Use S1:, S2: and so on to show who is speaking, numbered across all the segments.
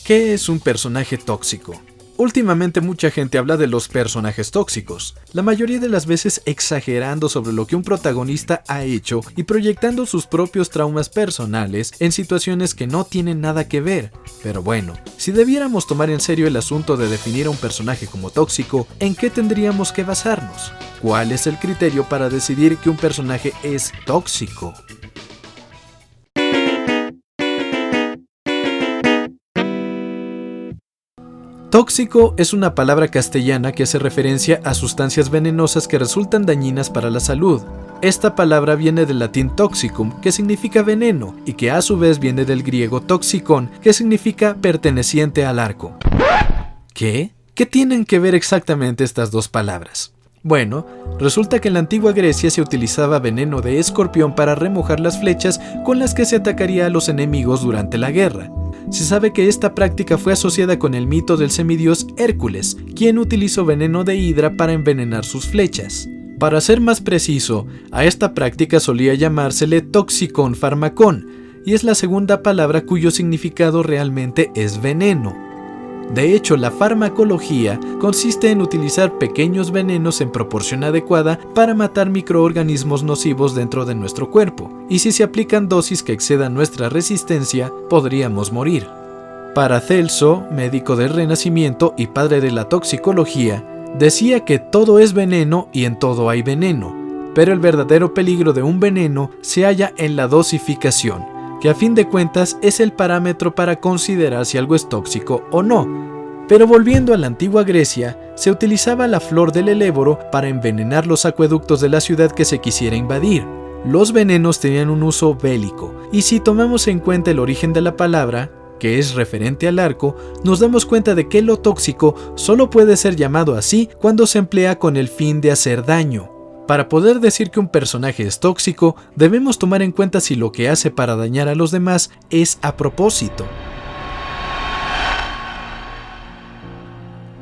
S1: ¿Qué es un personaje tóxico? Últimamente mucha gente habla de los personajes tóxicos, la mayoría de las veces exagerando sobre lo que un protagonista ha hecho y proyectando sus propios traumas personales en situaciones que no tienen nada que ver. Pero bueno, si debiéramos tomar en serio el asunto de definir a un personaje como tóxico, ¿en qué tendríamos que basarnos? ¿Cuál es el criterio para decidir que un personaje es tóxico? Tóxico es una palabra castellana que hace referencia a sustancias venenosas que resultan dañinas para la salud. Esta palabra viene del latín toxicum, que significa veneno, y que a su vez viene del griego toxikon, que significa perteneciente al arco. ¿Qué? ¿Qué tienen que ver exactamente estas dos palabras? Bueno, resulta que en la antigua Grecia se utilizaba veneno de escorpión para remojar las flechas con las que se atacaría a los enemigos durante la guerra. Se sabe que esta práctica fue asociada con el mito del semidios Hércules, quien utilizó veneno de hidra para envenenar sus flechas. Para ser más preciso, a esta práctica solía llamársele toxicón farmacón, y es la segunda palabra cuyo significado realmente es veneno. De hecho, la farmacología consiste en utilizar pequeños venenos en proporción adecuada para matar microorganismos nocivos dentro de nuestro cuerpo, y si se aplican dosis que excedan nuestra resistencia, podríamos morir. Paracelso, médico del Renacimiento y padre de la toxicología, decía que todo es veneno y en todo hay veneno, pero el verdadero peligro de un veneno se halla en la dosificación, que a fin de cuentas es el parámetro para considerar si algo es tóxico o no. Pero volviendo a la antigua Grecia, se utilizaba la flor del eléboro para envenenar los acueductos de la ciudad que se quisiera invadir. Los venenos tenían un uso bélico, y si tomamos en cuenta el origen de la palabra, que es referente al arco, nos damos cuenta de que lo tóxico solo puede ser llamado así cuando se emplea con el fin de hacer daño. Para poder decir que un personaje es tóxico, debemos tomar en cuenta si lo que hace para dañar a los demás es a propósito.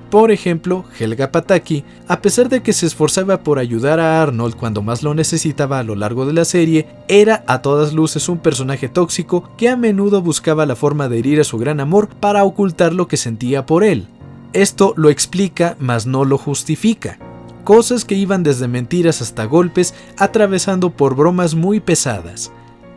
S1: Por ejemplo, Helga Pataki, a pesar de que se esforzaba por ayudar a Arnold cuando más lo necesitaba a lo largo de la serie, era a todas luces un personaje tóxico que a menudo buscaba la forma de herir a su gran amor para ocultar lo que sentía por él. Esto lo explica, mas no lo justifica. Cosas que iban desde mentiras hasta golpes, atravesando por bromas muy pesadas.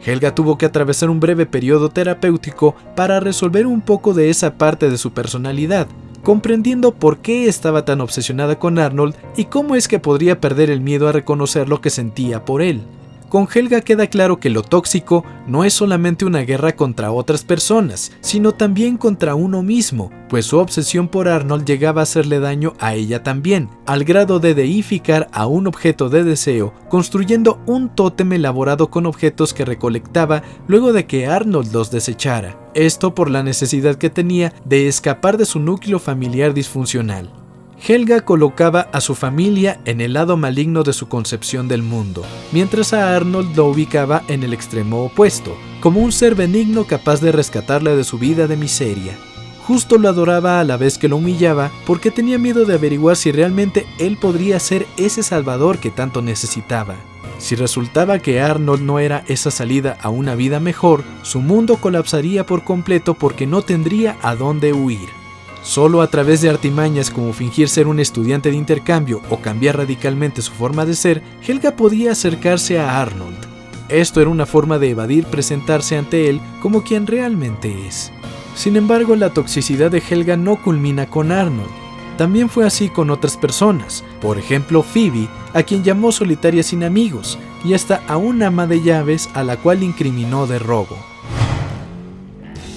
S1: Helga tuvo que atravesar un breve periodo terapéutico para resolver un poco de esa parte de su personalidad, comprendiendo por qué estaba tan obsesionada con Arnold y cómo es que podría perder el miedo a reconocer lo que sentía por él. Con Helga queda claro que lo tóxico no es solamente una guerra contra otras personas, sino también contra uno mismo, pues su obsesión por Arnold llegaba a hacerle daño a ella también, al grado de deificar a un objeto de deseo, construyendo un tótem elaborado con objetos que recolectaba luego de que Arnold los desechara. Esto por la necesidad que tenía de escapar de su núcleo familiar disfuncional. Helga colocaba a su familia en el lado maligno de su concepción del mundo, mientras a Arnold lo ubicaba en el extremo opuesto, como un ser benigno capaz de rescatarle de su vida de miseria. Justo lo adoraba a la vez que lo humillaba porque tenía miedo de averiguar si realmente él podría ser ese salvador que tanto necesitaba. Si resultaba que Arnold no era esa salida a una vida mejor, su mundo colapsaría por completo porque no tendría a dónde huir. Solo a través de artimañas como fingir ser un estudiante de intercambio o cambiar radicalmente su forma de ser, Helga podía acercarse a Arnold. Esto era una forma de evadir presentarse ante él como quien realmente es. Sin embargo, la toxicidad de Helga no culmina con Arnold. También fue así con otras personas, por ejemplo Phoebe, a quien llamó solitaria sin amigos, y hasta a una ama de llaves a la cual incriminó de robo.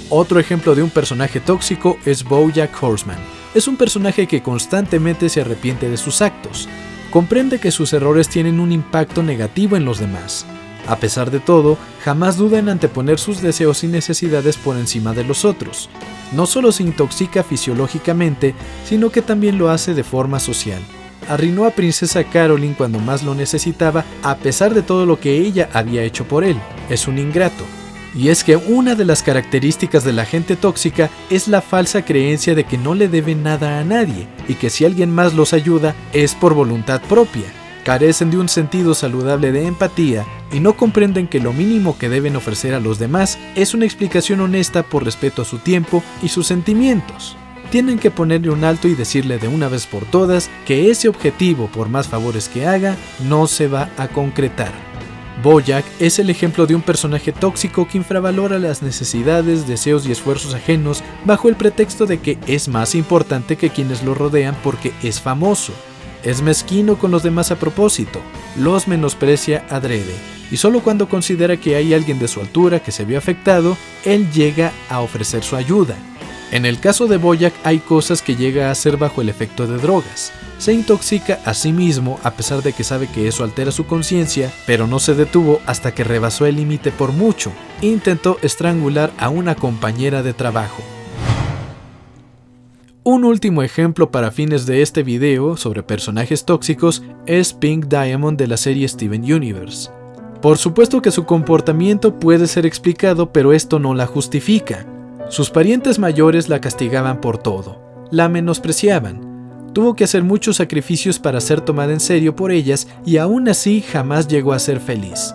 S1: Otro ejemplo de un personaje tóxico es BoJack Horseman. Es un personaje que constantemente se arrepiente de sus actos. Comprende que sus errores tienen un impacto negativo en los demás. A pesar de todo, jamás duda en anteponer sus deseos y necesidades por encima de los otros. No solo se intoxica fisiológicamente, sino que también lo hace de forma social. Arruinó a Princesa Caroline cuando más lo necesitaba, a pesar de todo lo que ella había hecho por él. Es un ingrato. Y es que una de las características de la gente tóxica es la falsa creencia de que no le deben nada a nadie y que si alguien más los ayuda es por voluntad propia. carecen de un sentido saludable de empatía y no comprenden que lo mínimo que deben ofrecer a los demás es una explicación honesta por respeto a su tiempo y sus sentimientos. Tienen que ponerle un alto y decirle de una vez por todas que ese objetivo, por más favores que haga, no se va a concretar. Bojack es el ejemplo de un personaje tóxico que infravalora las necesidades, deseos y esfuerzos ajenos bajo el pretexto de que es más importante que quienes lo rodean porque es famoso. Es mezquino con los demás a propósito, los menosprecia adrede, y solo cuando considera que hay alguien de su altura que se vio afectado, él llega a ofrecer su ayuda. En el caso de Bojack hay cosas que llega a hacer bajo el efecto de drogas. Se intoxica a sí mismo a pesar de que sabe que eso altera su conciencia, pero no se detuvo hasta que rebasó el límite por mucho. Intentó estrangular a una compañera de trabajo. Un último ejemplo para fines de este video sobre personajes tóxicos es Pink Diamond de la serie Steven Universe. Por supuesto que su comportamiento puede ser explicado, pero esto no la justifica. Sus parientes mayores la castigaban por todo, la menospreciaban. Tuvo que hacer muchos sacrificios para ser tomada en serio por ellas y aún así jamás llegó a ser feliz.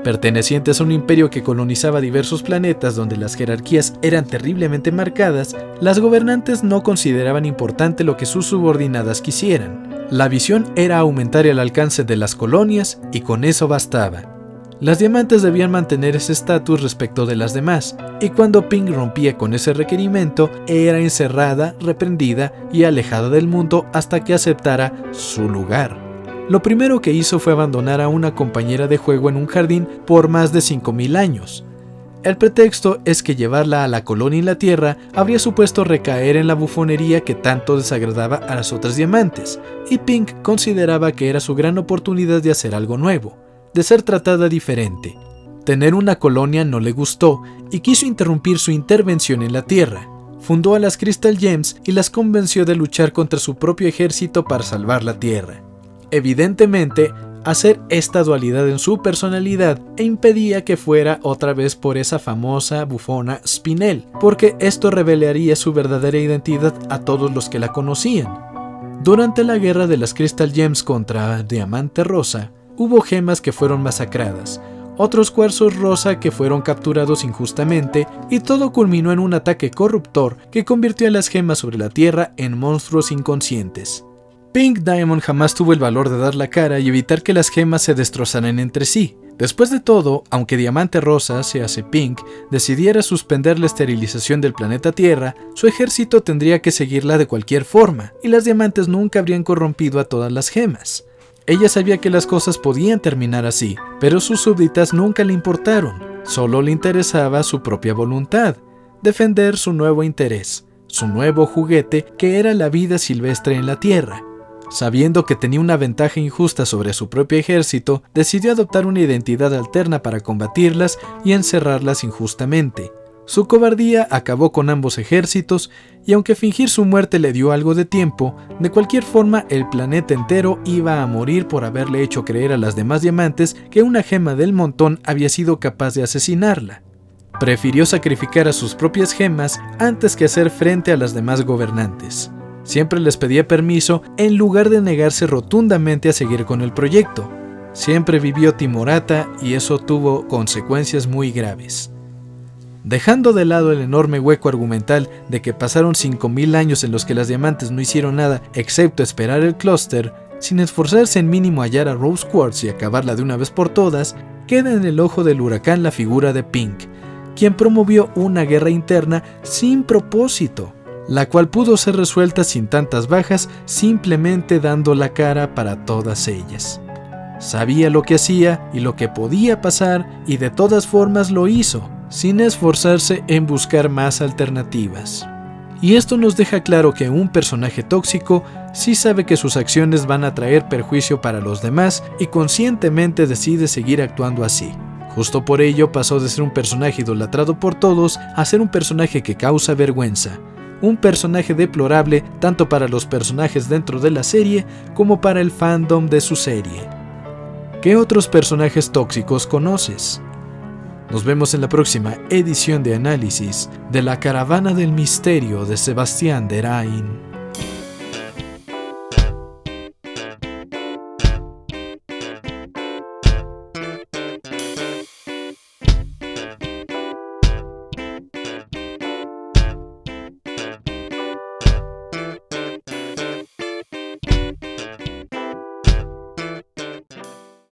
S1: Pertenecientes a un imperio que colonizaba diversos planetas donde las jerarquías eran terriblemente marcadas, las gobernantes no consideraban importante lo que sus subordinadas quisieran. La visión era aumentar el alcance de las colonias y con eso bastaba. Las diamantes debían mantener ese estatus respecto de las demás, y cuando Pink rompía con ese requerimiento, era encerrada, reprendida y alejada del mundo hasta que aceptara su lugar. Lo primero que hizo fue abandonar a una compañera de juego en un jardín por más de 5000 años. El pretexto es que llevarla a la colonia en la Tierra habría supuesto recaer en la bufonería que tanto desagradaba a las otras diamantes, y Pink consideraba que era su gran oportunidad de hacer algo nuevo, de ser tratada diferente. Tener una colonia no le gustó y quiso interrumpir su intervención en la Tierra. Fundó a las Crystal Gems y las convenció de luchar contra su propio ejército para salvar la Tierra. Evidentemente, hacer esta dualidad en su personalidad impedía que fuera otra vez por esa famosa bufona Spinel, porque esto revelaría su verdadera identidad a todos los que la conocían. Durante la guerra de las Crystal Gems contra Diamante Rosa, hubo gemas que fueron masacradas, otros cuarzos rosa que fueron capturados injustamente, y todo culminó en un ataque corruptor que convirtió a las gemas sobre la Tierra en monstruos inconscientes. Pink Diamond jamás tuvo el valor de dar la cara y evitar que las gemas se destrozaran entre sí. Después de todo, aunque Diamante Rosa, se hace Pink, decidiera suspender la esterilización del planeta Tierra, su ejército tendría que seguirla de cualquier forma, y las diamantes nunca habrían corrompido a todas las gemas. Ella sabía que las cosas podían terminar así, pero sus súbditas nunca le importaron. Solo le interesaba su propia voluntad, defender su nuevo interés, su nuevo juguete que era la vida silvestre en la Tierra. Sabiendo que tenía una ventaja injusta sobre su propio ejército, decidió adoptar una identidad alterna para combatirlas y encerrarlas injustamente. Su cobardía acabó con ambos ejércitos, y aunque fingir su muerte le dio algo de tiempo, de cualquier forma el planeta entero iba a morir por haberle hecho creer a las demás diamantes que una gema del montón había sido capaz de asesinarla. Prefirió sacrificar a sus propias gemas antes que hacer frente a las demás gobernantes. Siempre les pedía permiso en lugar de negarse rotundamente a seguir con el proyecto. Siempre vivió timorata y eso tuvo consecuencias muy graves. Dejando de lado el enorme hueco argumental de que pasaron 5000 años en los que las diamantes no hicieron nada excepto esperar el clúster, sin esforzarse en mínimo hallar a Rose Quartz y acabarla de una vez por todas, queda en el ojo del huracán la figura de Pink, quien promovió una guerra interna sin propósito, la cual pudo ser resuelta sin tantas bajas simplemente dando la cara para todas ellas. Sabía lo que hacía y lo que podía pasar y de todas formas lo hizo, sin esforzarse en buscar más alternativas. Y esto nos deja claro que un personaje tóxico sí sabe que sus acciones van a traer perjuicio para los demás y conscientemente decide seguir actuando así. Justo por ello pasó de ser un personaje idolatrado por todos a ser un personaje que causa vergüenza. Un personaje deplorable tanto para los personajes dentro de la serie como para el fandom de su serie. ¿Qué otros personajes tóxicos conoces? Nos vemos en la próxima edición de análisis de La Caravana del Misterio de Sebastián Derain.